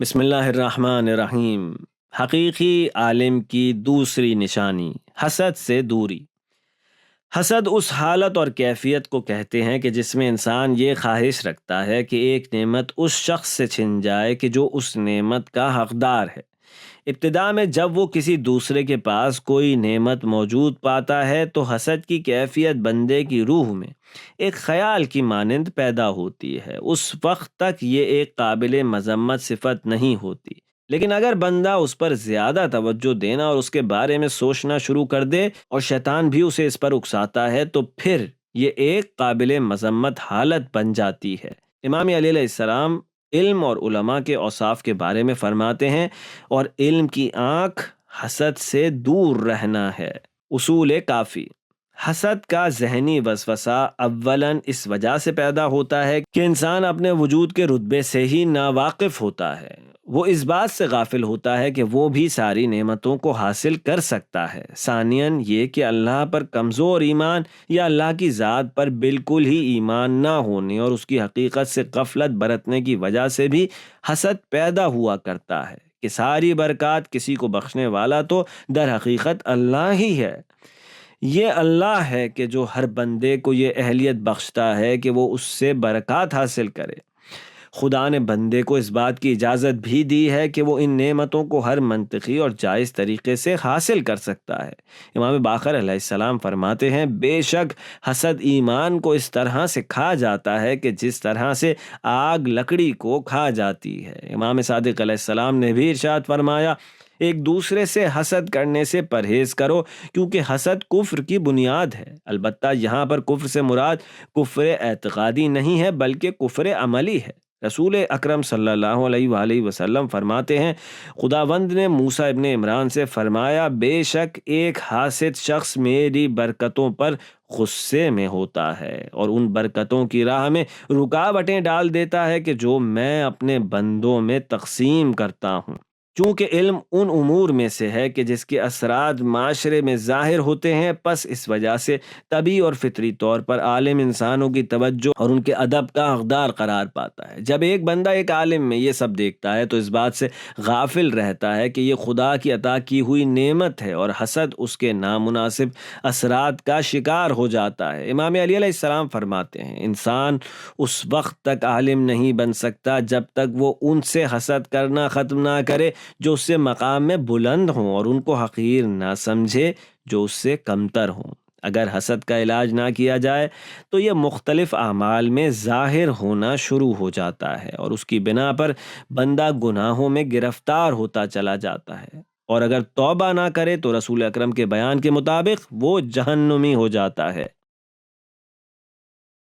بسم اللہ الرحمن الرحیم۔ حقیقی عالم کی دوسری نشانی حسد سے دوری۔ حسد اس حالت اور کیفیت کو کہتے ہیں کہ جس میں انسان یہ خواہش رکھتا ہے کہ ایک نعمت اس شخص سے چھن جائے کہ جو اس نعمت کا حقدار ہے۔ ابتدا میں جب وہ کسی دوسرے کے پاس کوئی نعمت موجود پاتا ہے تو حسد کی کیفیت بندے کی روح میں ایک خیال کی مانند پیدا ہوتی ہے۔ اس وقت تک یہ ایک قابل مذمت صفت نہیں ہوتی، لیکن اگر بندہ اس پر زیادہ توجہ دینا اور اس کے بارے میں سوچنا شروع کر دے اور شیطان بھی اسے اس پر اکساتا ہے تو پھر یہ ایک قابل مذمت حالت بن جاتی ہے۔ امام علی علیہ السلام علم اور علماء کے اوصاف کے بارے میں فرماتے ہیں، اور علم کی آنکھ حسد سے دور رہنا ہے۔ اصول کافی۔ حسد کا ذہنی وسوسہ اولاً اس وجہ سے پیدا ہوتا ہے کہ انسان اپنے وجود کے رتبے سے ہی ناواقف ہوتا ہے۔ وہ اس بات سے غافل ہوتا ہے کہ وہ بھی ساری نعمتوں کو حاصل کر سکتا ہے۔ ثانیاً یہ کہ اللہ پر کمزور ایمان یا اللہ کی ذات پر بالکل ہی ایمان نہ ہونے اور اس کی حقیقت سے غفلت برتنے کی وجہ سے بھی حسد پیدا ہوا کرتا ہے کہ ساری برکات کسی کو بخشنے والا تو در حقیقت اللہ ہی ہے۔ یہ اللہ ہے کہ جو ہر بندے کو یہ اہلیت بخشتا ہے کہ وہ اس سے برکات حاصل کرے۔ خدا نے بندے کو اس بات کی اجازت بھی دی ہے کہ وہ ان نعمتوں کو ہر منطقی اور جائز طریقے سے حاصل کر سکتا ہے۔ امام باقر علیہ السلام فرماتے ہیں، بے شک حسد ایمان کو اس طرح سے کھا جاتا ہے کہ جس طرح سے آگ لکڑی کو کھا جاتی ہے۔ امام صادق علیہ السلام نے بھی ارشاد فرمایا، ایک دوسرے سے حسد کرنے سے پرہیز کرو کیونکہ حسد کفر کی بنیاد ہے۔ البتہ یہاں پر کفر سے مراد کفر اعتقادی نہیں ہے بلکہ کفر عملی ہے۔ رسول اکرم صلی اللہ علیہ وآلہ وسلم فرماتے ہیں، خداوند نے موسیٰ ابن عمران سے فرمایا، بے شک ایک حاسد شخص میری برکتوں پر غصے میں ہوتا ہے اور ان برکتوں کی راہ میں رکاوٹیں ڈال دیتا ہے کہ جو میں اپنے بندوں میں تقسیم کرتا ہوں۔ چونکہ علم ان امور میں سے ہے کہ جس کے اثرات معاشرے میں ظاہر ہوتے ہیں، پس اس وجہ سے طبعی اور فطری طور پر عالم انسانوں کی توجہ اور ان کے ادب کا حقدار قرار پاتا ہے۔ جب ایک بندہ ایک عالم میں یہ سب دیکھتا ہے تو اس بات سے غافل رہتا ہے کہ یہ خدا کی عطا کی ہوئی نعمت ہے اور حسد اس کے نامناسب اثرات کا شکار ہو جاتا ہے۔ امام علی علیہ السلام فرماتے ہیں، انسان اس وقت تک عالم نہیں بن سکتا جب تک وہ ان سے حسد کرنا ختم نہ کرے جو اس سے مقام میں بلند ہوں، اور ان کو حقیر نہ سمجھے جو اس سے کمتر ہوں۔ اگر حسد کا علاج نہ کیا جائے تو یہ مختلف اعمال میں ظاہر ہونا شروع ہو جاتا ہے اور اس کی بنا پر بندہ گناہوں میں گرفتار ہوتا چلا جاتا ہے، اور اگر توبہ نہ کرے تو رسول اکرم کے بیان کے مطابق وہ جہنمی ہو جاتا ہے۔